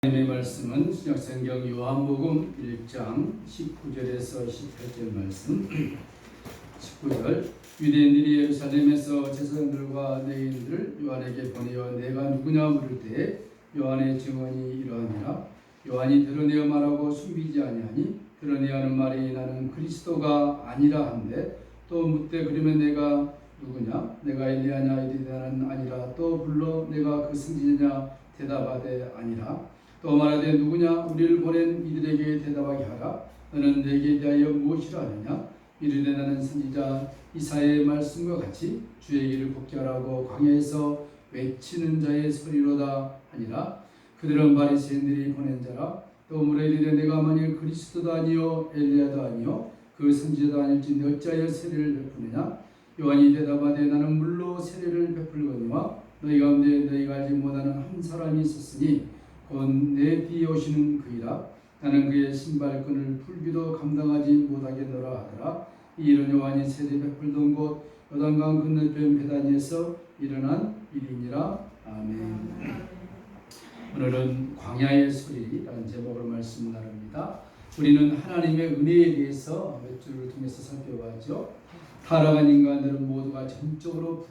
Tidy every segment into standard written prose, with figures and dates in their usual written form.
하나님의 말씀은 신약성경 요한복음 1장 19절에서 18절 말씀. 19절 유대인들이 예루살렘에서 제사장들과 레위인들을 요한에게 보내어 내가 누구냐 물을 때 요한의 증언이 이러하니라. 요한이 드러내어 말하고 숨기지 아니하니 드러내어 하는 말이 나는 그리스도가 아니라 한데 또 묻되 그러면 내가 누구냐 내가 엘리야냐 이르되 나는 아니라 또 불러 내가 그 승지자냐 대답하되 아니라 또 말하되 누구냐 우리를 보낸 이들에게 대답하게 하라. 너는 내게 대하여 무엇이라 하느냐 이르되 나는 선지자 이사야의 말씀과 같이 주의 길을 걷게 하라고 광야에서 외치는 자의 소리로다 하니라. 그들은 바리새인들이 보낸 자라. 또 물어 이르되 내가 만일 그리스도도 아니요 엘리야도 아니요 그 선지자도 아닐지 어찌하여 세례를 베푸느냐. 요한이 대답하되 나는 물로 세례를 베풀거니와 너희 가운데 너희가 알지 못하는 한 사람이 있었으니 곧 내 뒤에 오시는 그이라. 나는 그의 신발끈을 풀기도 감당하지 못하겠노라 하더라. 이 일은 요한이 세례 베풀던 곳 요단강 건너편 베다니에서 일어난 일이니라. 아멘. 오늘은 광야의 소리라는 제목으로 말씀 나눕니다. 우리는 하나님의 은혜에 대해서 몇 줄을 통해서 살펴봤죠. 타락한 인간들은 모두가 전적으로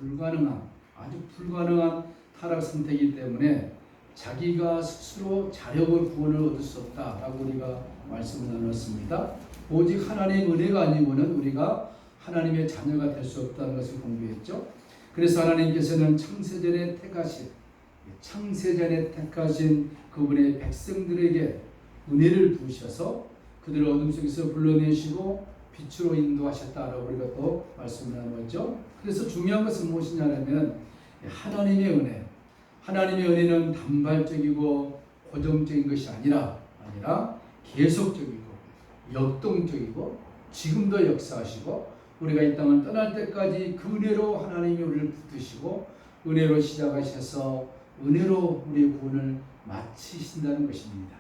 아주 불가능한 타락 상태이기 때문에 자기가 스스로 자력을 구원을 얻을 수 없다라고 우리가 말씀을 나눴습니다. 오직 하나님의 은혜가 아니고는 우리가 하나님의 자녀가 될 수 없다는 것을 공부했죠. 그래서 하나님께서는 창세전에 택하신 그분의 백성들에게 은혜를 부으셔서 그들을 어둠 속에서 불러내시고 빛으로 인도하셨다라고 우리가 또 말씀을 나눴죠. 그래서 중요한 것은 무엇이냐면 하나님의 은혜는 단발적이고 고정적인 것이 아니라 계속적이고 역동적이고 지금도 역사하시고 우리가 이 땅을 떠날 때까지 그 은혜로 하나님이 우리를 붙드시고 은혜로 시작하셔서 은혜로 우리의 구원을 마치신다는 것입니다.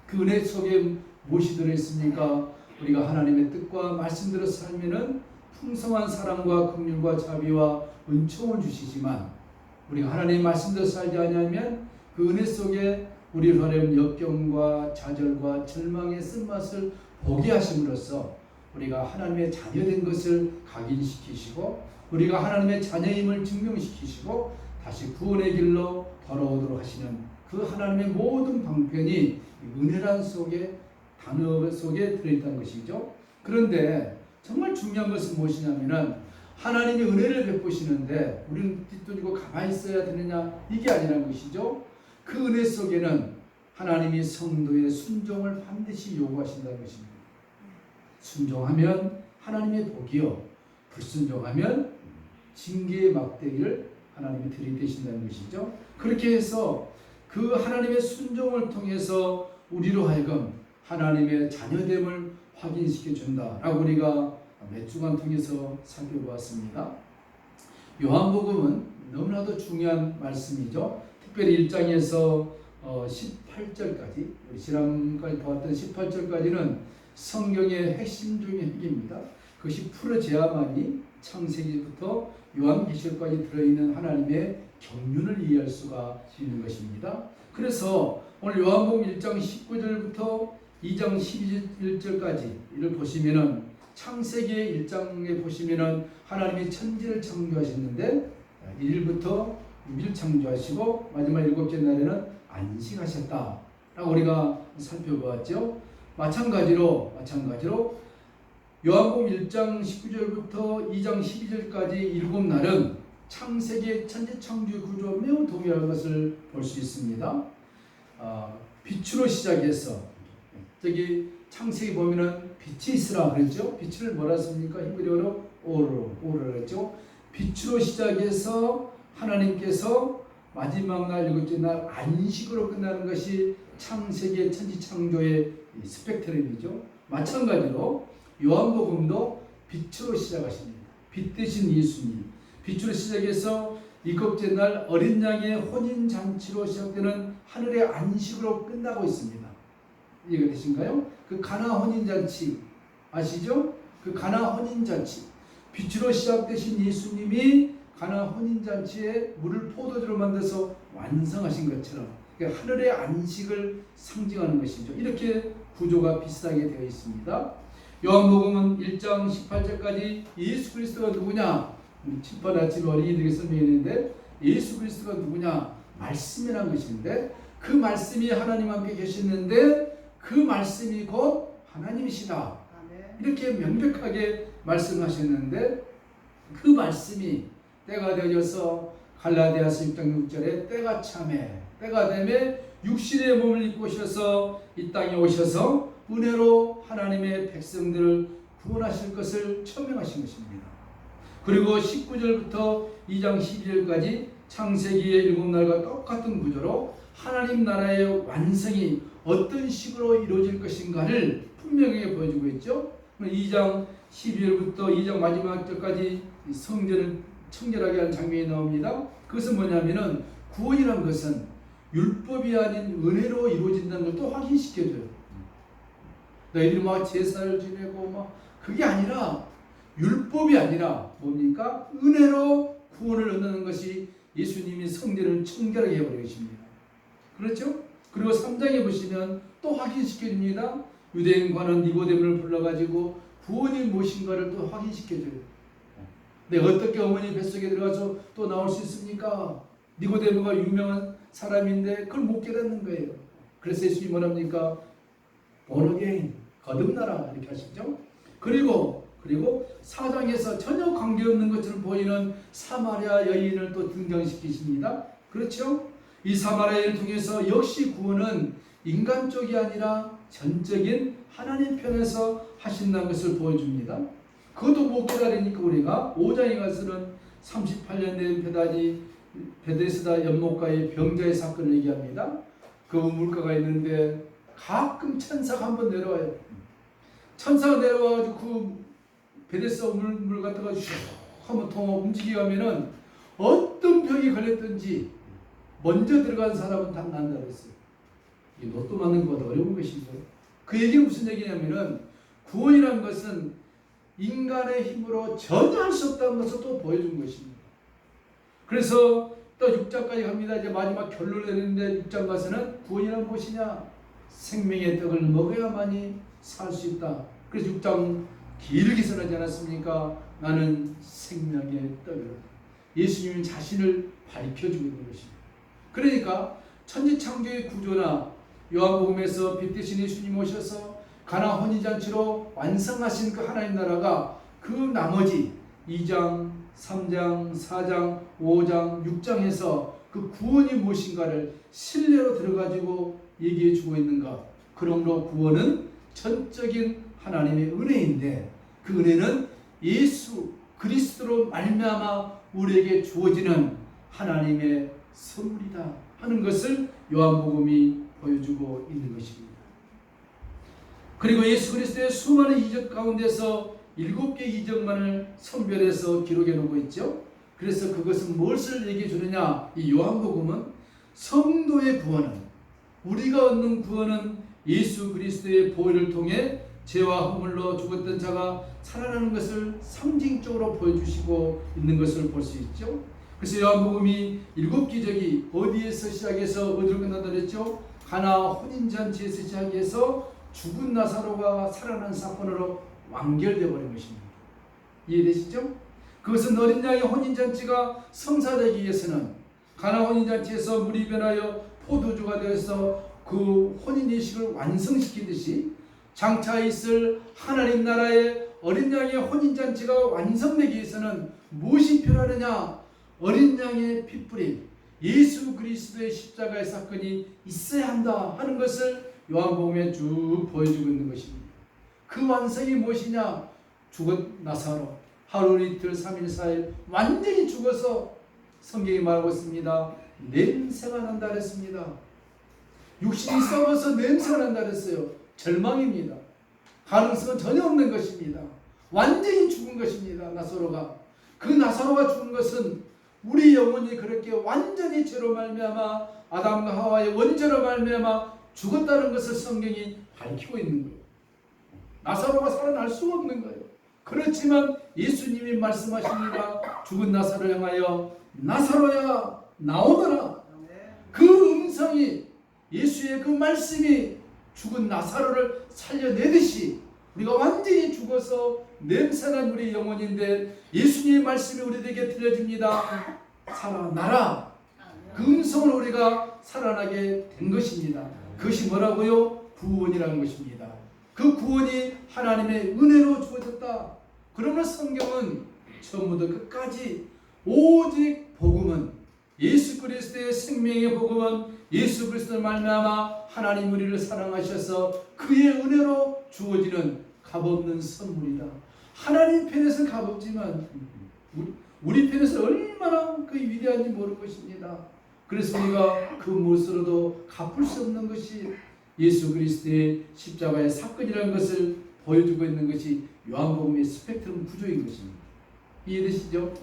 그 은혜 속에 무엇이 들어있습니까? 우리가 하나님의 뜻과 말씀대로 살면은 풍성한 사랑과 긍휼과 자비와 은총을 주시지만 우리가 하나님의 말씀대로 살지 않으면 그 은혜 속에 우리를 하려는 역경과 좌절과 절망의 쓴맛을 보게 하심으로써 우리가 하나님의 자녀된 것을 각인시키시고 우리가 하나님의 자녀임을 증명시키시고 다시 구원의 길로 돌아오도록 하시는 그 하나님의 모든 방편이 은혜란 단어 속에 들어있다는 것이죠. 그런데 정말 중요한 것은 무엇이냐면은 하나님이 은혜를 베푸시는데 우리는 뒷돈이고 가만히 있어야 되느냐 이게 아니라는 것이죠. 그 은혜 속에는 하나님이 성도의 순종을 반드시 요구하신다는 것입니다. 순종하면 하나님의 복이요 불순종하면 징계의 막대기를 하나님이 들이대신다는 것이죠. 그렇게 해서 그 하나님의 순종을 통해서 우리로 하여금 하나님의 자녀됨을 확인시켜 준다라고 우리가 몇 주간 통해서 살펴보았습니다. 요한복음은 너무나도 중요한 말씀이죠. 특별히 1장에서 18절까지 우리 지난번까지 보았던 18절까지는 성경의 핵심 중의 핵입니다. 그것이 풀어져야만이 창세기부터 요한계시록까지 들어있는 하나님의 경륜을 이해할 수가 있는 것입니다. 그래서 오늘 요한복음 1장 19절부터 2장 11절까지 이를 보시면은 창세기 1장에 보시면은 하나님이 천지를 창조하셨는데 1일부터 6일 창조하시고 마지막 7째 날에는 안식하셨다라고 우리가 살펴보았죠. 마찬가지로 요한복음 1장 19절부터 2장 12절까지 7날은 창세기의 천지 창조의 구조와 매우 동일한 것을 볼 수 있습니다. 빛으로 시작해서 저기 창세기 보면은 빛이 있으라 그랬죠. 빛을 뭐라 했습니까? 히브리어로 오르라 그랬죠. 빛으로 시작해서 하나님께서 마지막 날 7째 날 안식으로 끝나는 것이 창세기의 천지 창조의 스펙트럼이죠. 마찬가지로 요한복음도 빛으로 시작하십니다. 빛 대신 예수님. 빛으로 시작해서 7째 날 어린 양의 혼인잔치로 시작되는 하늘의 안식으로 끝나고 있습니다. 이해가 되신가요? 그 가나 혼인잔치 아시죠? 그 가나 혼인잔치 빛으로 시작되신 예수님이 가나 혼인잔치에 물을 포도주로 만들어서 완성하신 것처럼 그러니까 하늘의 안식을 상징하는 것이죠. 이렇게 구조가 비슷하게 되어 있습니다. 요한복음은 1장 18절까지 예수 그리스도가 누구냐? 칠판아침 어린이들에게 설명했는데 예수 그리스도가 누구냐? 말씀이라는 것인데 그 말씀이 하나님 함께 계셨는데 그 말씀이 곧 하나님이시다. 이렇게 명백하게 말씀하셨는데 그 말씀이 때가 되어져서 갈라디아서 6장 6절에 때가 참에 때가 되매 육신의 몸을 입고 오셔서 이 땅에 오셔서 은혜로 하나님의 백성들을 구원하실 것을 천명하신 것입니다. 그리고 19절부터 2장 12절까지 창세기의 7날과 똑같은 구조로 하나님 나라의 완성이 어떤 식으로 이루어질 것인가를 분명하게 보여주고 있죠. 2장 12절부터 2장 마지막 절까지 성전을 청결하게 하는 장면이 나옵니다. 그것은 뭐냐면은 구원이라는 것은 율법이 아닌 은혜로 이루어진다는 걸 또 확인시켜줘요. 너희들이 막 제사를 지내고 막 그게 아니라 율법이 아니라 뭡니까? 은혜로 구원을 얻는 것이 예수님이 성전을 청결하게 해버린 것입니다. 그렇죠? 그리고 3장에 보시면 또 확인시켜줍니다. 유대인과는 니고데모를 불러가지고 구원이 무엇인가를 또 확인시켜줘요. 내가 어떻게 어머니 뱃속에 들어가서 또 나올 수 있습니까? 니고데모가 유명한 사람인데 그걸 못 깨닫는 거예요. 그래서 예수님이 뭐랍니까? born again, 거듭나라 이렇게 하시죠. 그리고 4장에서 전혀 관계없는 것처럼 보이는 사마리아 여인을 또 등장시키십니다. 그렇죠? 이 사마리아 여인을 통해서 역시 구원은 인간 쪽이 아니라 전적인 하나님 편에서 하신다는 것을 보여줍니다. 그것도 못 깨달으니까 우리가 5장에 가서는 38년 된 베데스다 연못가의 병자의 사건을 얘기합니다. 그 물가가 있는데 가끔 천사가 한번 내려와요. 천사가 내려와가지고 그 베데스다 물 갖다가 슉 하면 통 움직이게 하면은 어떤 병이 걸렸든지 먼저 들어간 사람은 다 난다 그랬어요. 이게 로또 맞는 것보다 어려운 것이죠. 그 얘기는 무슨 얘기냐면은 구원이라는 것은 인간의 힘으로 전혀 할 수 없다는 것을 또 보여준 것입니다. 그래서 또 6장까지 갑니다. 이제 마지막 결론을 내리는데 6장 가서는 구원이란 무엇이냐? 생명의 떡을 먹어야만이 살 수 있다. 그래서 6장 길게 선하지 않았습니까? 나는 생명의 떡이다. 예수님이 자신을 밝혀주고 있는 것입니다. 그러니까 천지창조의 구조나 요한복음에서 빛 대신 예수님 오셔서 가나 혼인잔치로 완성하신 그 하나님 나라가 그 나머지 2장, 3장, 4장, 5장, 6장에서 그 구원이 무엇인가를 신뢰로 들어가지고 얘기해 주고 있는 것. 그러므로 구원은 전적인 하나님의 은혜인데 그 은혜는 예수 그리스도로 말미암아 우리에게 주어지는 하나님의 선물이다 하는 것을 요한복음이 보여주고 있는 것입니다. 그리고 예수 그리스도의 수많은 이적 가운데서 7개 이적만을 선별해서 기록해 놓고 있죠. 그래서 그것은 무엇을 얘기해 주느냐? 이 요한복음은 성도의 구원은, 우리가 얻는 구원은 예수 그리스도의 보혈을 통해 죄와 허물로 죽었던 자가 살아나는 것을 상징적으로 보여주시고 있는 것을 볼 수 있죠. 그래서 요한복음이 7기적이 어디에서 시작해서 어디로 끝난다 그랬죠? 가나 혼인잔치에서 시작해서 죽은 나사로가 살아난 사건으로 완결되어 버린 것입니다. 이해되시죠? 그것은 어린 양의 혼인잔치가 성사되기 위해서는 가나 혼인잔치에서 물이 변하여 포도주가 되어서 그 혼인예식을 완성시키듯이 장차 있을 하나님 나라의 어린 양의 혼인잔치가 완성되기 위해서는 무엇이 필요하느냐? 어린 양의 핏불이 예수 그리스도의 십자가의 사건이 있어야 한다 하는 것을 요한복음에 쭉 보여주고 있는 것입니다. 그 완성이 무엇이냐? 죽은 나사로 하루 이틀 3일 4일 완전히 죽어서 성경이 말하고 있습니다. 냄새가 난다 그랬습니다. 육신이 썩어서 냄새가 난다 그랬어요. 절망입니다. 가능성은 전혀 없는 것입니다. 완전히 죽은 것입니다. 나사로가. 그 나사로가 죽은 것은 우리 영혼이 그렇게 완전히 죄로 말미암아 아담과 하와의 원죄로 말미암아 죽었다는 것을 성경이 밝히고 있는 거예요. 나사로가 살아날 수가 없는 거예요. 그렇지만 예수님이 말씀하십니다. 죽은 나사로를 향하여 나사로야 나오너라. 그 음성이 예수의 그 말씀이 죽은 나사로를 살려내듯이 우리가 완전히 죽어서 냄새난 우리 영혼인데 예수님의 말씀이 우리에게 들려집니다. 살아나라. 그 음성을 우리가 살아나게 된 것입니다. 그것이 뭐라고요? 구원이라는 것입니다. 그 구원이 하나님의 은혜로 주어졌다. 그러나 성경은 처음부터 끝까지 오직 복음은 예수 그리스도의 생명의 복음은 예수 그리스도를 말미암아 하나님 우리를 사랑하셔서 그의 은혜로 주어지는 값없는 선물이다. 하나님 편에서는 값없지만 우리 편에서 얼마나 그 위대한지 모를 것입니다. 그래서 우리가 그 무엇으로도 갚을 수 없는 것이 예수 그리스도의 십자가의 사건이라는 것을 보여주고 있는 것이 요한복음의 스펙트럼 구조인 것입니다. 이해되시죠?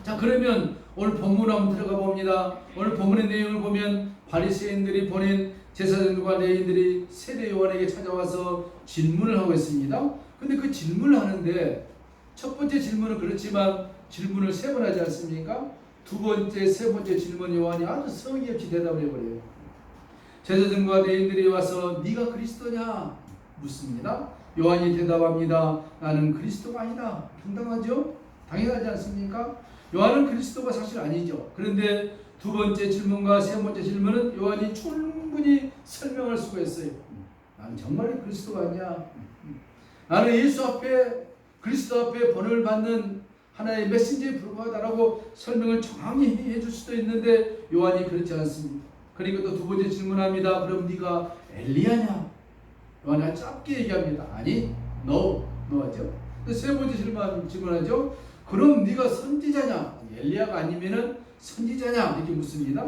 자, 그러면 오늘 본문 한번 들어가 봅니다. 오늘 본문의 내용을 보면 바리새인들이 보낸 제사장들과 레위인들이 세례 요한에게 찾아와서 질문을 하고 있습니다. 근데 그 질문을 하는데 첫 번째 질문은 그렇지만 질문을 세 번 하지 않습니까? 두 번째, 세 번째 질문 요한이 아주 성의 없이 대답을 해버려요. 제사장과 레위인들이 와서 네가 그리스도냐 묻습니다. 요한이 대답합니다. 나는 그리스도가 아니다. 당당하죠? 당연하지 않습니까? 요한은 그리스도가 사실 아니죠. 그런데 두 번째 질문과 세 번째 질문은 요한이 충분히 설명할 수가 있어요. 나는 정말 그리스도가 아니야. 나는 예수 앞에 그리스도 앞에 번을 받는 하나의 메신저에 불과하다라고 설명을 정확히 해줄 수도 있는데 요한이 그렇지 않습니다. 그리고 또 두 번째 질문합니다. 그럼 네가 엘리야냐? 요한이 짧게 얘기합니다. 아니, no 하죠. 세 번째 질문하죠. 그럼 네가 선지자냐? 엘리야가 아니면은 선지자냐? 이렇게 묻습니다.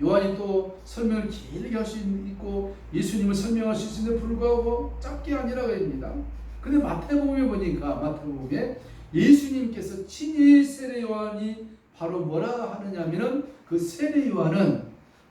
요한이 또 설명을 길게 할 수 있고 예수님을 설명할 수 있는데 불구하고 짧게 아니라고 합니다. 근데 마태복음에 보니까 마태복음에 예수님께서 친히 세례 요한이 바로 뭐라 하느냐면은 그 세례 요한은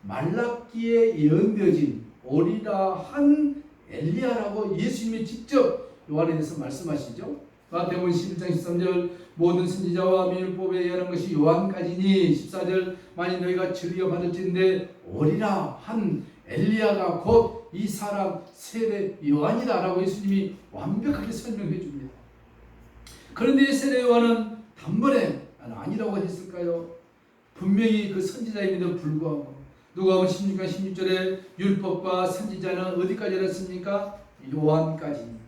말라기에 예언되어진 오리라 한 엘리야라고 예수님이 직접 요한에 대해서 말씀하시죠. 마태복음 11장 13절 모든 선지자와 율법에 예언한 것이 요한까지니 14절 만일 너희가 진리가 받을진대 오리라 한 엘리야가 곧 이 사람 세례 요한이다 라고 예수님이 완벽하게 설명해 줍니다. 그런데 세례 요한은 단번에 아니라고 했을까요? 분명히 그 선지자임에도 불구하고 누가복음 16장 16절에 율법과 선지자는 어디까지 했습니까? 요한까지.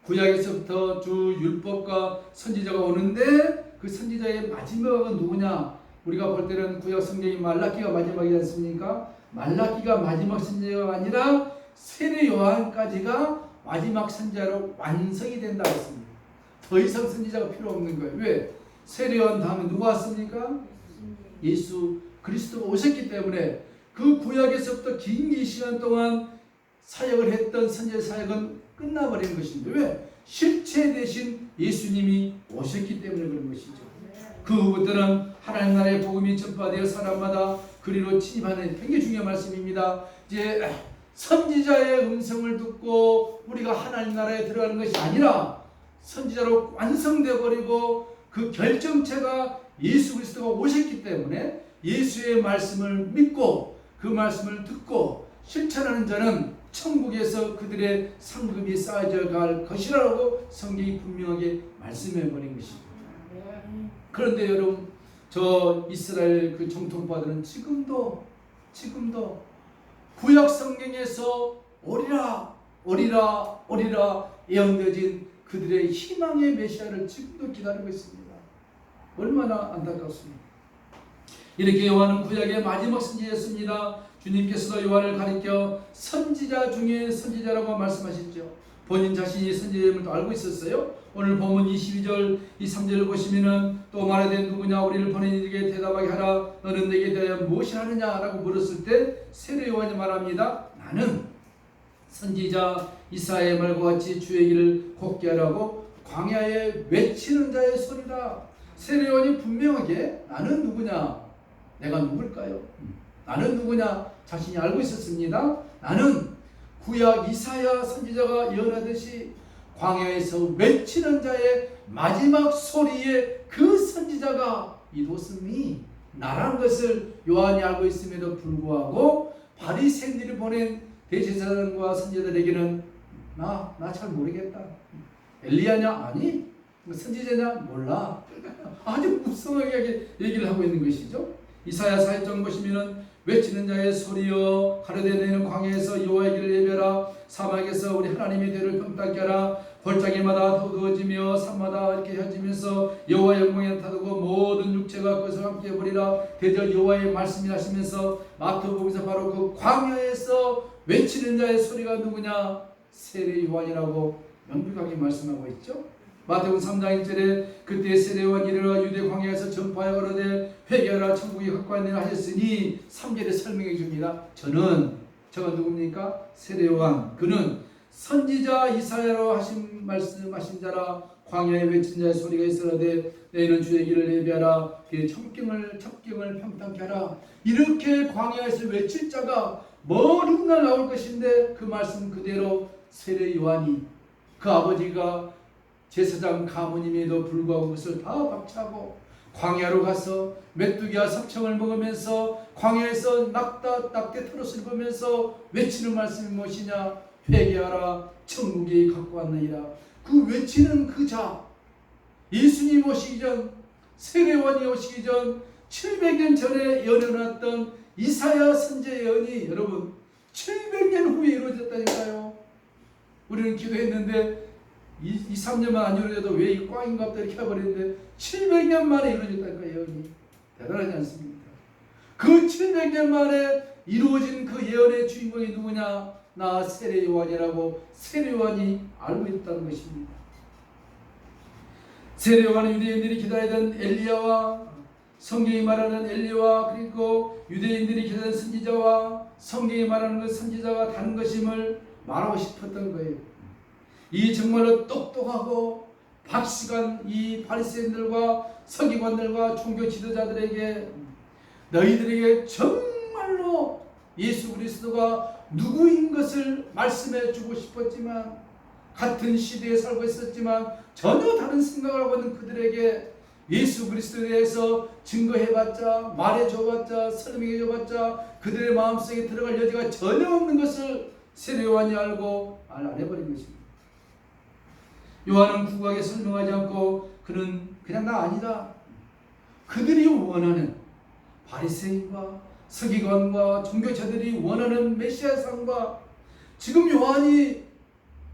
구약에서부터 주 율법과 선지자가 오는데 그 선지자의 마지막은 누구냐? 우리가 볼 때는 구약 성경이 말라기가 마지막이지 않습니까? 말라기가 마지막 선지자가 아니라 세례 요한까지가 마지막 선지자로 완성이 된다고 했습니다. 더 이상 선지자가 필요 없는 거예요. 왜? 세례 요한 다음에 누가 왔습니까? 예수 그리스도가 오셨기 때문에 그 구약에서부터 긴 시간 동안 사역을 했던 선지자 사역은 끝나버린 것인데 왜? 실체 대신 예수님이 오셨기 때문에 그런 것이죠. 그 후부터는 하나님 나라의 복음이 전파되어 사람마다 그리로 침입하는 굉장히 중요한 말씀입니다. 이제 선지자의 음성을 듣고 우리가 하나님 나라에 들어가는 것이 아니라 선지자로 완성되어 버리고 그 결정체가 예수 그리스도가 오셨기 때문에 예수의 말씀을 믿고 그 말씀을 듣고 실천하는 자는 천국에서 그들의 상급이 쌓여져 갈 것이라고 성경이 분명하게 말씀해 버린 것입니다. 그런데 여러분, 저 이스라엘 그 정통파들은 지금도 구약 성경에서 오리라 예언되어진 그들의 희망의 메시아를 지금도 기다리고 있습니다. 얼마나 안타깝습니까? 이렇게 요한은 구약의 마지막 선지자였습니다. 주님께서도 요한을 가리켜 선지자 중에 선지자라고 말씀하셨죠. 본인 자신이 선지자임을 또 알고 있었어요. 오늘 본문 22절, 23절을 보시면은 또 말하되 누구냐 우리를 보낸 이에게 대답하게 하라. 너는 내게 대하여 무엇을 하느냐라고 물었을 때 세례 요한이 말합니다. 나는 선지자 이사야의 말과 같이 주의 길을 곱게 하라고 광야에 외치는 자의 소리다. 세례 요한이 분명하게 나는 누구냐? 내가 누굴까요? 나는 누구냐? 자신이 알고 있었습니다. 나는 구약 이사야 선지자가 예언하듯이 광야에서 외치는 자의 마지막 소리에 그 선지자가 이곳은 나라는 것을 요한이 알고 있음에도 불구하고 바리새인들이 보낸 대제사장과 선지자들에게는 나 잘 모르겠다. 엘리야냐? 아니. 선지자냐? 몰라. 아주 무성하게 얘기를 하고 있는 것이죠. 이사야 4장 보시면은 외치는 자의 소리여 가로되 너희는 광야에서 여호와의 길을 예배하라. 사막에서 우리 하나님의 대를 평탄케 하라. 골짜기마다 어두워지며 산마다 이렇게 혀지면서 여호와의 영광에 타두고 모든 육체가 그것을 함께 해버리라. 대저 여호와의 말씀이 하시면서 마태복음에서 바로 그 광야에서 외치는 자의 소리가 누구냐? 세례 요한이라고 명백하게 말씀하고 있죠. 마태복음 3장 1절에 그때 세례 요한이 이르러 유대 광야에서 전파하여 가로되 회개하라 천국이 가까이니라 하셨으니 3절에 설명해 줍니다. 저가 누굽니까? 세례 요한. 그는 선지자 이사야로 하신 말씀하신 자라. 광야에 외친 자의 소리가 있으라되 너희는 주의 길을 예배하라. 그의 첩경을 평탄케 하라. 이렇게 광야에서 외칠 자가 먼 훗날 나올 것인데 그 말씀 그대로 세례 요한이 그 아버지가 제사장 가문임에도 불구하고 그것을 다 박차고 광야로 가서 메뚜기와 석청을 먹으면서 광야에서 낙대 트롯을 보면서 외치는 말씀이 무엇이냐? 회개하라 천국이 갖고 왔느니라. 그 외치는 그 자, 예수님 오시기 전, 세례요한이 오시기 전 700년 전에 예언해놨던 이사야 선지의 예언이 여러분 700년 후에 이루어졌다니까요. 우리는 기도했는데 2, 3년만 안 이루어져도 왜 이 꽝인가 보다 이렇게 해버리는데 700년 만에 이루어졌다니까 예언이. 대단하지 않습니까? 그 700년 만에 이루어진 그 예언의 주인공이 누구냐? 나 세례 요한이라고 세례 요한이 알고 있다는 것입니다. 세례 요한은 유대인들이 기다리던 엘리야와 성경이 말하는 엘리야와 그리고 유대인들이 기다리던 선지자와 성경이 말하는 그 선지자가 다른 것임을 말하고 싶었던 거예요. 이 정말로 똑똑하고 박식한 이 바리새인들과 서기관들과 종교 지도자들에게 너희들에게 정말로 예수 그리스도가 누구인 것을 말씀해 주고 싶었지만 같은 시대에 살고 있었지만 전혀 다른 생각을 하고 있는 그들에게 예수 그리스도에 대해서 증거해봤자 말해줘봤자 설명해줘봤자 그들의 마음속에 들어갈 여지가 전혀 없는 것을 세례 요한이 알고 안 해버린 것입니다. 요한은 구구하게 설명하지 않고 그는 그냥 나 아니다. 그들이 원하는 바리새인과 서기관과 종교자들이 원하는 메시아상과 지금 요한이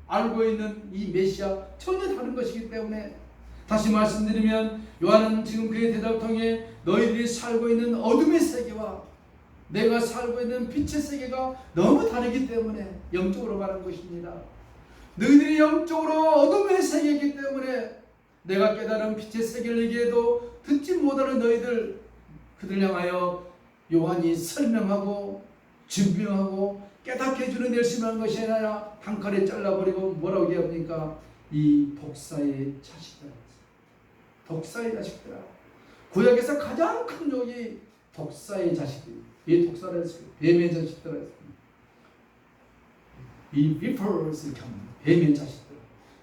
알고 있는 이 메시아 전혀 다른 것이기 때문에 다시 말씀드리면 요한은 지금 그의 대답을 통해 너희들이 살고 있는 어둠의 세계와 내가 살고 있는 빛의 세계가 너무 다르기 때문에 영적으로 말한 것입니다. 너희들이 영적으로 어둠의 세계이기 때문에 내가 깨달은 빛의 세계를 얘기해도 듣지 못하는 너희들 그들 향하여 요한이 설명하고 증명하고 깨닫게 해주는 열심히 한 것이 아니라 단칼에 잘라버리고 뭐라고 얘기합니까? 이 독사의 자식들아. 독사의 자식들아. 구약에서 가장 큰 욕이 독사의 자식들. 이 독사를 했습니다. 뱀의 자식들아. 이 비퍼스 이렇게 합니다. 뱀의 자식들.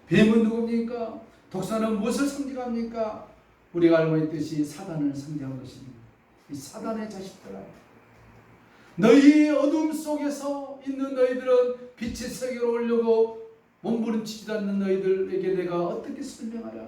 뱀은 누굽니까? 독사는 무엇을 상징합니까? 우리가 알고 있듯이 사단을 상징한 것입니다. 이 사단의 자식들아. 너희 어둠 속에서 있는 너희들은 빛의 세계로 오려고 몸부림치지도 않는 너희들에게 내가 어떻게 설명하랴?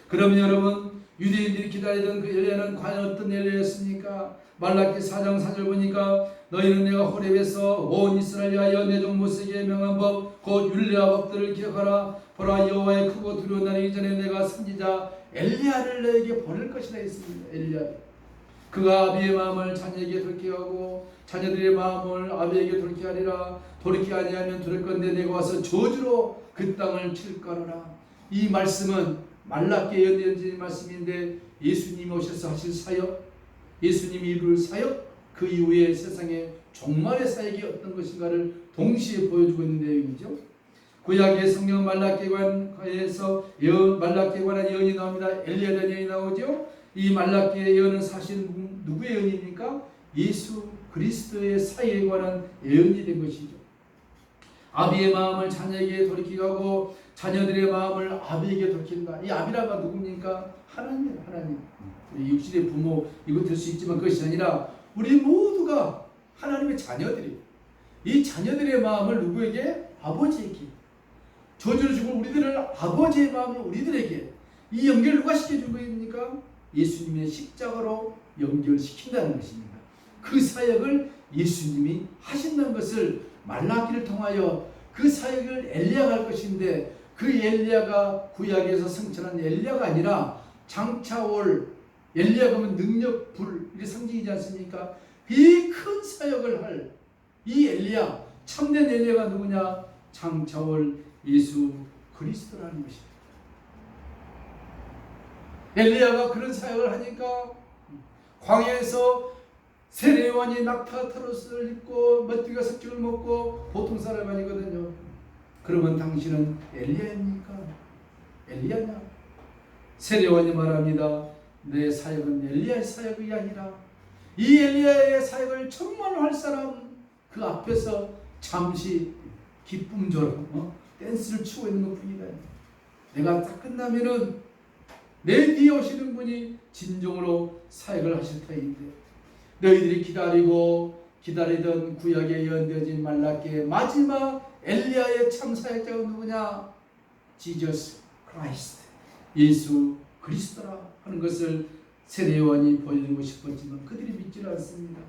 그러면 여러분 유대인들이 기다리던 그 엘리야는 과연 어떤 엘리야였습니까? 말라기 4장 4절 보니까 너희는 내가 호렙에서 온 이스라엘 위하여 내 종 모세에게 명한 법 곧 율례와 법들을 기억하라. 보라 여호와의 크고 두려운 날이 이전에 내가 선지자 엘리야를 너에게 보낼 것이라 했습니다. 엘리야. 그가 아비의 마음을 자녀에게 돌이게 하고 자녀들의 마음을 아비에게 돌이게 하리라. 돌이게 아니하면 들을 건데 내가 와서 저주로 그 땅을 칠까노라. 이 말씀은 말라기에 예언된 말씀인데 예수님이 오셔서 하실 사역, 예수님이 이룰 사역, 그 이후에 세상에 종말의 사역이 어떤 것인가를 동시에 보여주고 있는 내용이죠. 구약의 성경 말라기에서 말라기에 관한 예언이 나옵니다. 엘리야에 대한 예언이 나오죠. 이 말라기의 예언은 사실 누구의 예언입니까? 예수 그리스도의 사역에 관한 예언이 된 것이죠. 아비의 마음을 자녀에게 돌이키게 하고 자녀들의 마음을 아비에게 돌이킨다. 이 아비라가 누굽니까? 하나님. 우리 육신의 부모 이거 될 수 있지만 그것이 아니라 우리 모두가 하나님의 자녀들이 이 자녀들의 마음을 누구에게? 아버지에게. 저주를 주고 우리들을 아버지의 마음을 우리들에게 이 연결 누가 시켜준 겁니까? 예수님의 십자가로 연결시킨다는 것입니다. 그 사역을 예수님이 하신다는 것을 말라기를 통하여 그 사역을 엘리야가 할 것인데 그 엘리야가 구약에서 성천한 엘리야가 아니라 장차올 엘리야가 하면 능력, 불 이게 상징이지 않습니까? 이 큰 사역을 할 이 엘리야, 참된 엘리야가 누구냐? 장차올 예수 그리스도라는 것입니다. 엘리야가 그런 사역을 하니까 광야에서 세례요한이 낙타 트롯을 입고 메뚜기가 석죽을 먹고 보통 사람 아니거든요. 그러면 당신은 엘리야입니까? 엘리야냐? 세례요한이 말합니다. 내 사역은 엘리야의 사역이 아니라 이 엘리야의 사역을 천만을 할 사람 그 앞에서 잠시 기쁨처럼 댄스를 추고 있는 것 뿐이다. 내가 딱 끝나면은 내 뒤에 오시는 분이 진정으로 사역을 하실 터인데 너희들이 기다리던 구약에 예언되어진 말라기의 마지막 엘리야의 참 사역자가 누구냐? 지저스 크라이스트, 예수 그리스도라 하는 것을 세례요한이 보여주고 싶었지만 그들이 믿지를 않습니다.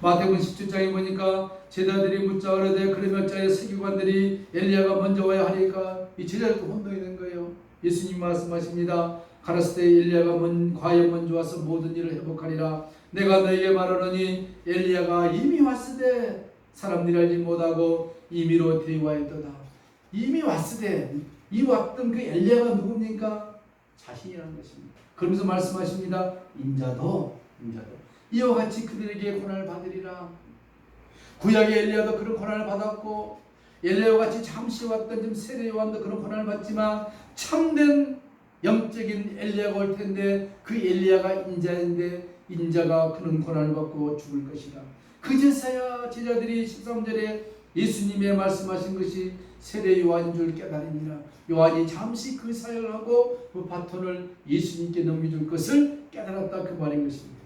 마태복음 17장에 보니까 제자들이 묻자 그러되 그러면 자의 서기관들이 엘리야가 먼저 와야 하니까 이 제자들도 혼동이 된 거예요. 예수님 말씀하십니다. 가라사대 엘리야가 과연 먼저 와서 모든 일을 회복하리라. 내가 너에게 말하노니 엘리야가 이미 왔으되 사람들이 알지 못하고 임의로 대화했도다. 이미 왔으되 이 왔던 그 엘리야가 누굽니까? 자신이라는 것입니다. 그러면서 말씀하십니다. 인자도 이와 같이 그들에게 고난을 받으리라. 구약의 엘리야도 그런 고난을 받았고 엘리야와 같이 잠시 왔던 좀 세례요한도 그런 고난을 받지만 참된 영적인 엘리야가 올 텐데 그 엘리야가 인자인데 인자가 그런 고난을 받고 죽을 것이라. 그제서야 제자들이 13절에 예수님의 말씀하신 것이 세례 요한인 줄 깨달으니라. 요한이 잠시 그 사역을 하고 그 바톤을 예수님께 넘겨줄 것을 깨달았다 그 말인 것입니다.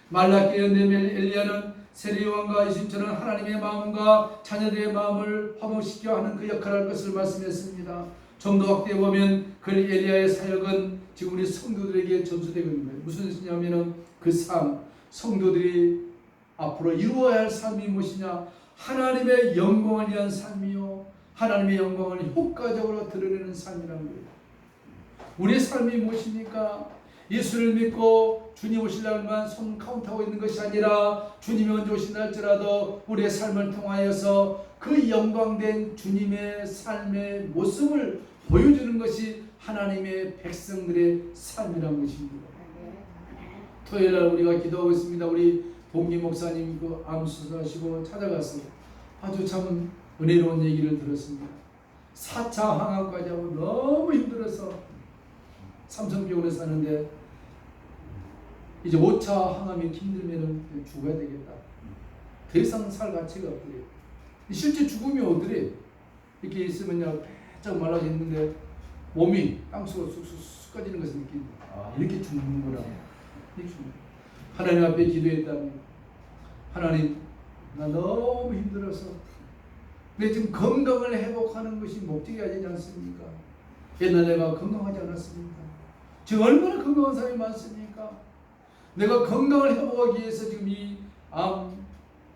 말라기에 엘리야는 세례 요한과 예수님처럼 하나님의 마음과 자녀들의 마음을 화목시켜 하는 그 역할을 할 것을 말씀했습니다. 좀 더 확대해 보면 그 엘리야의 사역은 지금 우리 성도들에게 전수되고 있는 거예요. 무슨 뜻이냐면은 그 삶, 성도들이 앞으로 이루어야 할 삶이 무엇이냐? 하나님의 영광을 위한 삶이요, 하나님의 영광을 효과적으로 드러내는 삶이라는 거예요. 우리의 삶이 무엇입니까? 예수를 믿고 주님 오시려면 손 카운트하고 있는 것이 아니라 주님이 언제 오신다 할지라도 우리의 삶을 통하여서 그 영광된 주님의 삶의 모습을 보여주는 것이 하나님의 백성들의 삶이라는 것입니다. 토요일날 우리가 기도하고 있습니다. 우리 동기 목사님 그 암 수술하시고 찾아가서 아주 참 은혜로운 얘기를 들었습니다. 4차 항암까지 하고 너무 힘들어서 삼성병원에 사는데 이제 5차 항암이 힘들면 죽어야 되겠다. 더 이상 살 가치가 없더래요. 실제 죽음이 오더래. 이렇게 있으면요 바짝 말라져 있는데 몸이 땅속으로 쑥쑥 꺼지는 것을 느낀다. 아, 이렇게 죽는구나. 하나님 앞에 기도했다면 하나님 나 너무 힘들어서 근데 지금 건강을 회복하는 것이 목적이 아니지 않습니까? 옛날 내가 건강하지 않았습니까? 지금 얼마나 건강한 사람이 많습니까? 내가 건강을 회복하기 위해서 지금 이 암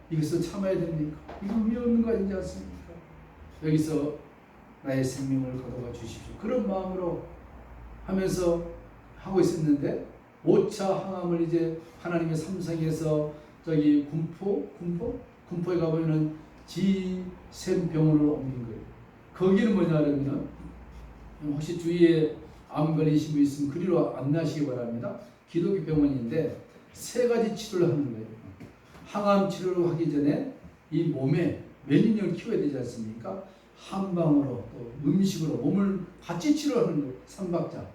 이것을 참아야 됩니까? 이거 의미 없는 거 아니지 않습니까? 여기서 나의 생명을 거둬가 주십시오. 그런 마음으로 하면서 하고 있었는데 5차 항암을 이제 하나님의 삼성에서 저기 군포에 가보면은 지샘병원으로 옮긴 거예요. 거기는 뭐냐면 혹시 주위에 암 걸리신 분 있으면 그리로 안 나시기 바랍니다. 기독교 병원인데 3가지 치료를 하는 거예요. 항암 치료를 하기 전에 이 몸에 면역력을 키워야 되지 않습니까? 한방으로 또 음식으로 몸을 같이 치료하는 거예요. 3박자.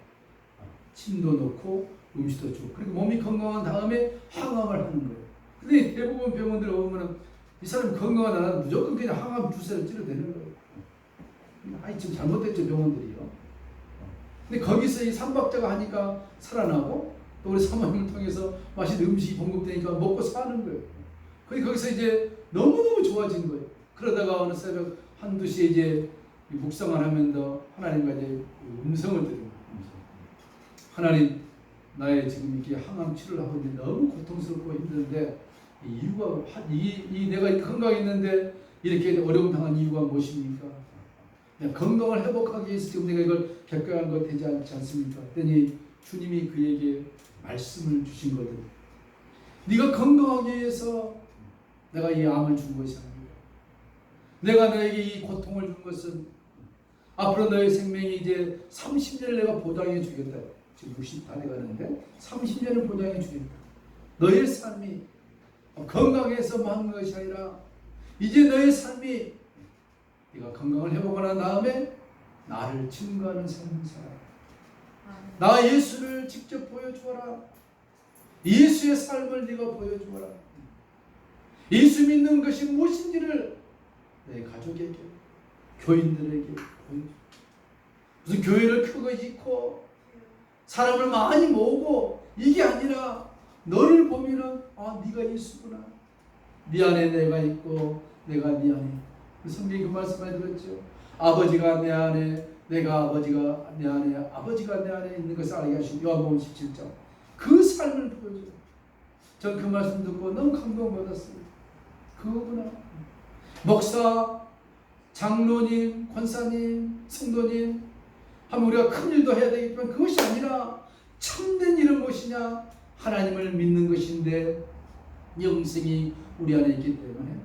침도 넣고 음식도 주고 그리고 몸이 건강한 다음에 항암을 하는 거예요. 근데 대부분 병원들에 보면 이 사람이 건강한 나라는 무조건 그냥 항암 주사를 찌르면 되는 거예요. 아니 지금 잘못됐죠 병원들이요. 근데 거기서 이 3박자가 하니까 살아나고 또 우리 사모님을 통해서 맛있는 음식이 공급되니까 먹고 사는 거예요. 거기서 이제 너무너무 좋아진 거예요. 그러다가 어느 새벽 한두 시에 이제 묵상을 하면서 하나님과 이제 음성을 들은 거예요. 하나님, 나의 지금 이렇게 항암 치료를 하고 있는데 너무 고통스럽고 힘든데 이유가 내가 건강했는데 이렇게 어려움 당한 이유가 무엇입니까? 건강을 회복하기 위해서 지금 내가 이걸 겪어야 한 것 되지 않지 않습니까? 그랬더니 주님이 그에게 말씀을 주신 거든. 네가 건강하기 위해서 내가 이 암을 준 것이 아니라 내가 너에게 이 고통을 준 것은 앞으로 너의 생명이 이제 30년을 내가 보장해 주겠다. 지금 60 다 돼가는데 30년을 보장해 주겠다. 너의 삶이 건강해서만 하는 것이 아니라 이제 너의 삶이 네가 건강을 회복하는 다음에 나를 증거하는 삶을 살아. 나 예수를 직접 보여주어라. 예수의 삶을 네가 보여주어라. 예수 믿는 것이 무엇인지를 내 가족에게, 교인들에게 보여줘. 무슨 교회를 크고 짓고 사람을 많이 모으고 이게 아니라 너를 보면은 네가 예수구나. 네 안에 내가 있고 내가 네 안에. 성경이 그 말씀 많이 들었죠. 아버지가 내 안에, 내가 아버지가 내 안에, 아버지가 내 안에 있는 것을 알게 하신 요한복음 17장. 그 삶을 보여줘요. 전 그 말씀 듣고 너무 감동받았어요. 그거구나. 목사, 장로님, 권사님, 성도님 하면 우리가 큰 일도 해야 되겠지만 그것이 아니라 참된 일은 무엇이냐? 하나님을 믿는 것인데 영생이 우리 안에 있기 때문에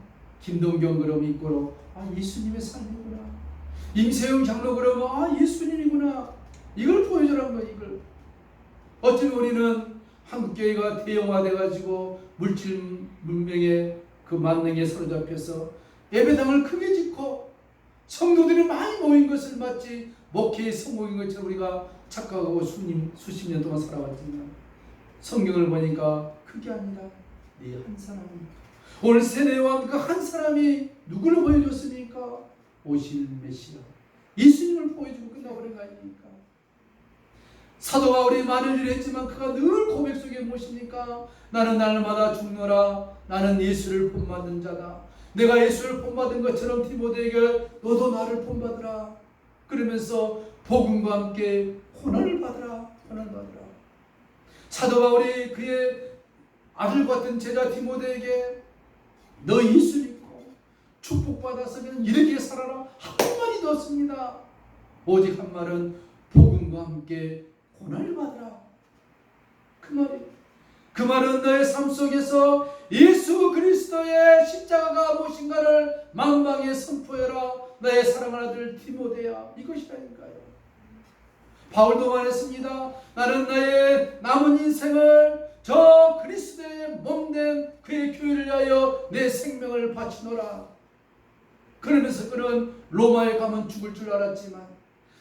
김동경 그럼 있고 예수님의 삶이구나. 임세영 장로 그러면 예수님이구나. 이걸 보여주라는 거야. 이걸. 어쩌면 우리는 한국교회가 대형화돼가지고 물질 문명의 그 만능에 사로잡혀서 예배당을 크게 짓고 성도들이 많이 모인 것을 마치 목회의 성공인 것처럼 우리가 착각하고 수십 년 동안 살아왔지만 성경을 보니까 그게 아니라 네 한 사람이 오늘 세례요한 그 한 사람이 누구를 보여줬습니까? 오실 메시아 예수님을 보여주고 끝나버린 거 아닙니까? 사도 바울이 많은 일을 했지만 그가 늘 고백 속에 무엇입니까? 나는 날마다 죽노라. 나는 예수를 본받는 자다. 내가 예수를 본받은 것처럼 디모데에게 너도 나를 본받으라. 그러면서 복음과 함께 고난을 받으라. 고난을 받으라. 사도 바울이 그의 아들 같은 제자 디모데에게 너 예수 믿고 축복받았으면 이렇게 살아라. 한마디도 없습니다. 오직 한 말은 복음과 함께 고난을 받으라. 그 말은 너의 삶 속에서 예수 그리스도의 십자가가 무엇인가를 만방에 선포해라. 너의 사랑하는 아들 디모데야. 이것이라니까요. 바울도 말했습니다. 나는 나의 남은 인생을 저 그리스도의 몸된 그의 교회를 위하여 내 생명을 바치노라. 그러면서 그는 로마에 가면 죽을 줄 알았지만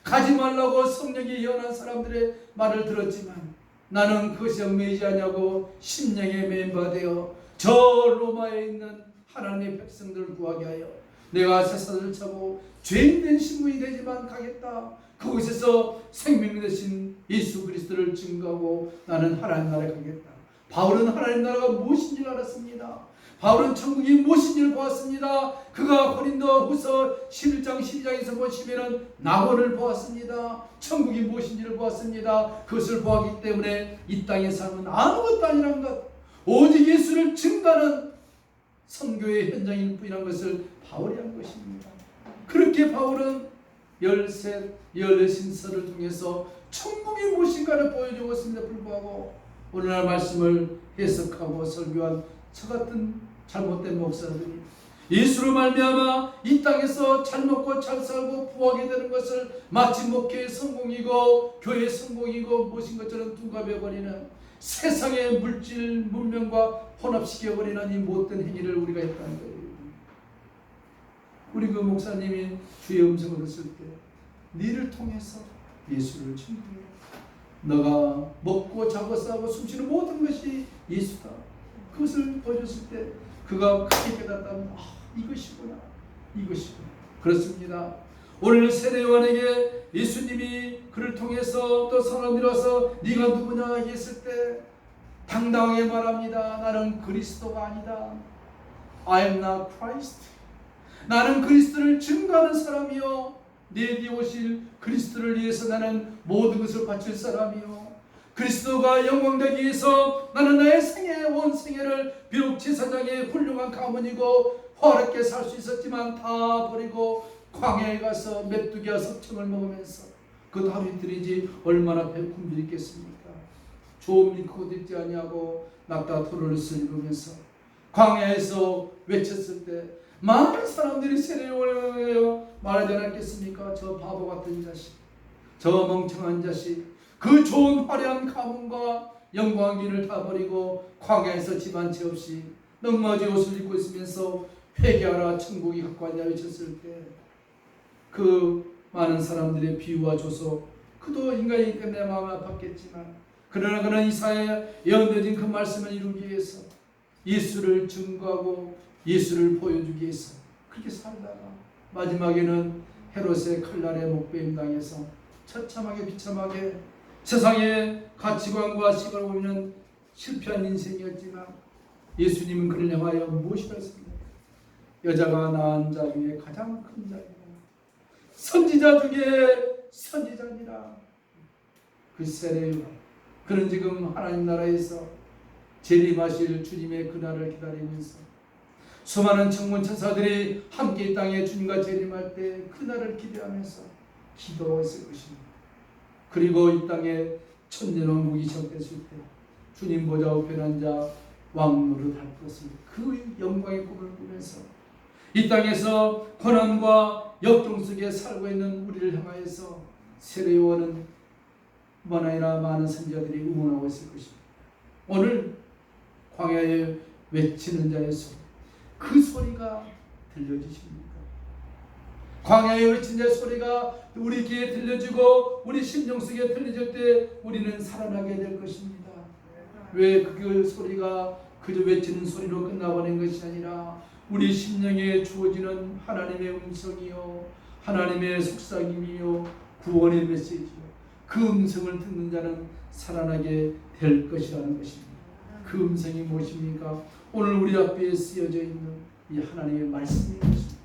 가지 말라고 성령이 예언한 사람들의 말을 들었지만 나는 그것이 얽매이지 않냐고 심령에 매인바되어 저 로마에 있는 하나님의 백성들을 구하게 하여 내가 세상을 차고 죄인된 신분이 되지만 가겠다. 그곳에서 생명 되신 예수 그리스도를 증거하고 나는 하나님 나라에 가겠다. 바울은 하나님 나라가 무엇인지 알았습니다. 바울은 천국이 무엇인지를 보았습니다. 그가 고린도 후서 11장 12장에서 보시면 낙원을 보았습니다. 천국이 무엇인지를 보았습니다. 그것을 보았기 때문에 이 땅의 삶은 아무것도 아니란 것, 오직 예수를 증거하는 선교의 현장일 뿐이라는 것을 바울이 한 것입니다. 그렇게 바울은 13, 14신서를 통해서 천국이 무엇인가를 보여주었음에도 불구하고 오늘날 말씀을 해석하고 설교한 저 같은 잘못된 목사들이 예수로 말미암아 이 땅에서 잘 먹고 잘 살고 부하게 되는 것을 마치 목회의 성공이고 교회의 성공이고 무엇인 것처럼 둔갑해버리는 세상의 물질 문명과 혼합시켜버리는 이 못된 행위를 우리가 했다는 거예요. 우리 그 목사님이 주의 음성을 듣을 때 너를 통해서 예수를 증거해. 너가 먹고 자고 싸고 숨쉬는 모든 것이 예수다. 그것을 보여줬을 때 그가 크게 깨닫다면 이것이구나. 그렇습니다. 오늘 세례 요한에게 예수님이 그를 통해서 또 사람들이 와서 네가 누구냐 했을 때 당당하게 말합니다. 나는 그리스도가 아니다. I am not Christ. 나는 그리스도를 증거하는 사람이요, 내 뒤에 오실 그리스도를 위해서 나는 모든 것을 바칠 사람이요, 그리스도가 영광되기 위해서 나는 나의 생애 온 생애를 비록 제사장의 훌륭한 가문이고 화렵게 살 수 있었지만 다 버리고 광야에 가서 메뚜기와 석청을 먹으면서 그 하루 이틀이지 얼마나 배고픔이 있겠습니까? 좋은 밀크도 있지 아니하고 낙타 토로를 입으면서 광야에서 외쳤을 때 많은 사람들이 세례요한을 말하지 않았겠습니까? 저 바보 같은 자식, 저 멍청한 자식, 그 좋은 화려한 가문과 영광기를 다 버리고 광야에서 집 한 채 없이 넉마지 옷을 입고 있으면서 회개하라 천국이 갖고 왔냐 외쳤을 때 그 많은 사람들의 비유와줘서 그도 인간이기 때문에 마음이 아팠겠지만 그러나 그는 이사야에 예언되어진 그 말씀을 이루기 위해서 예수를 증거하고 예수를 보여주기 위해서 그렇게 살다가 마지막에는 헤롯의 칼날에 목베임 당해서 처참하게 비참하게 세상의 가치관과 시각을 보면 실패한 인생이었지만 예수님은 그를 향하여 무엇이라 했습니까? 여자가 낳은 자 중에 가장 큰 자이다. 선지자 중에 선지자니라. 그 세례요한, 그는 지금 하나님 나라에서 재림하실 주님의 그날을 기다리면서 수많은 천군 천사들이 함께 이 땅에 주님과 재림할 때 그날을 기대하면서 기도했을 것입니다. 그리고 이 땅에 천년왕국이 시작됐을 때 주님 보좌 우편에 앉아 왕노릇 할 것을 그 영광의 꿈을 꾸면서 이 땅에서 고난과 역경 속에 살고 있는 우리를 향하여서 세례요한은 뿐 아니라 많은 선지자들이 응원하고 있을 것입니다. 오늘 광야에 외치는 자의 소리, 그 소리가 들려지십니까? 광야에 외친 자의 소리가 우리 귀에 들려지고 우리 심령 속에 들려질 때 우리는 살아나게 될 것입니다. 왜 그 소리가 그저 외치는 소리로 끝나버린 것이 아니라 우리 심령에 주어지는 하나님의 음성이요, 하나님의 속삭임이요, 구원의 메시지요, 그 음성을 듣는 자는 살아나게 될 것이라는 것입니다. 그 음성이 무엇입니까? 오늘 우리 앞에 쓰여져 있는 이 하나님의 말씀이 것입니다.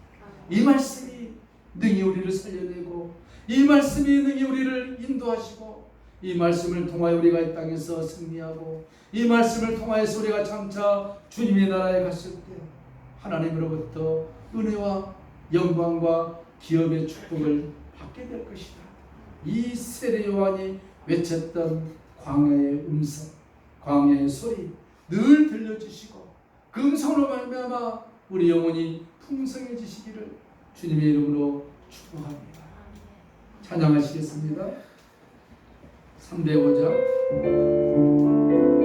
이 말씀이 능히 우리를 살려내고 이 말씀이 능히 우리를 인도하시고 이 말씀을 통하여 우리가 이 땅에서 승리하고 이 말씀을 통하여서 우리가 장차 주님의 나라에 갔을 때 하나님으로부터 은혜와 영광과 기업의 축복을 받게 될 것이다. 이 세례 요한이 외쳤던 광야의 음성, 광야의 소리 늘 들려주시고 그 음성으로 말미암아 우리 영혼이 풍성해지시기를 주님의 이름으로 축복합니다. 찬양하시겠습니다. 3대 5장